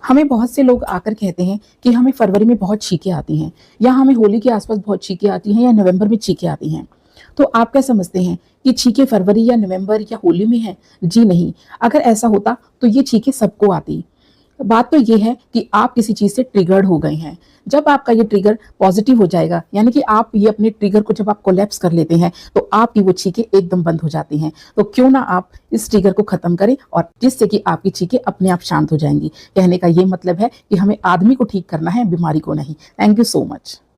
हमें बहुत से लोग आकर कहते हैं कि हमें फरवरी में बहुत छींकें आती हैं, या हमें होली के आसपास बहुत छींकें आती हैं, या नवंबर में छींकें आती हैं। तो आप क्या समझते हैं कि छींकें फरवरी या नवंबर या होली में हैं? जी नहीं। अगर ऐसा होता तो ये छींकें सबको आती। बात तो ये है कि आप किसी चीज़ से ट्रिगर्ड हो गए हैं। जब आपका ये ट्रिगर पॉजिटिव हो जाएगा, यानी कि आप ये अपने ट्रिगर को जब आप कोलैप्स कर लेते हैं, तो आपकी वो छींकें एकदम बंद हो जाती हैं। तो क्यों ना आप इस ट्रिगर को खत्म करें, और जिससे कि आपकी छींकें अपने आप शांत हो जाएंगी। कहने का ये मतलब है कि हमें आदमी को ठीक करना है, बीमारी को नहीं। Thank you so much.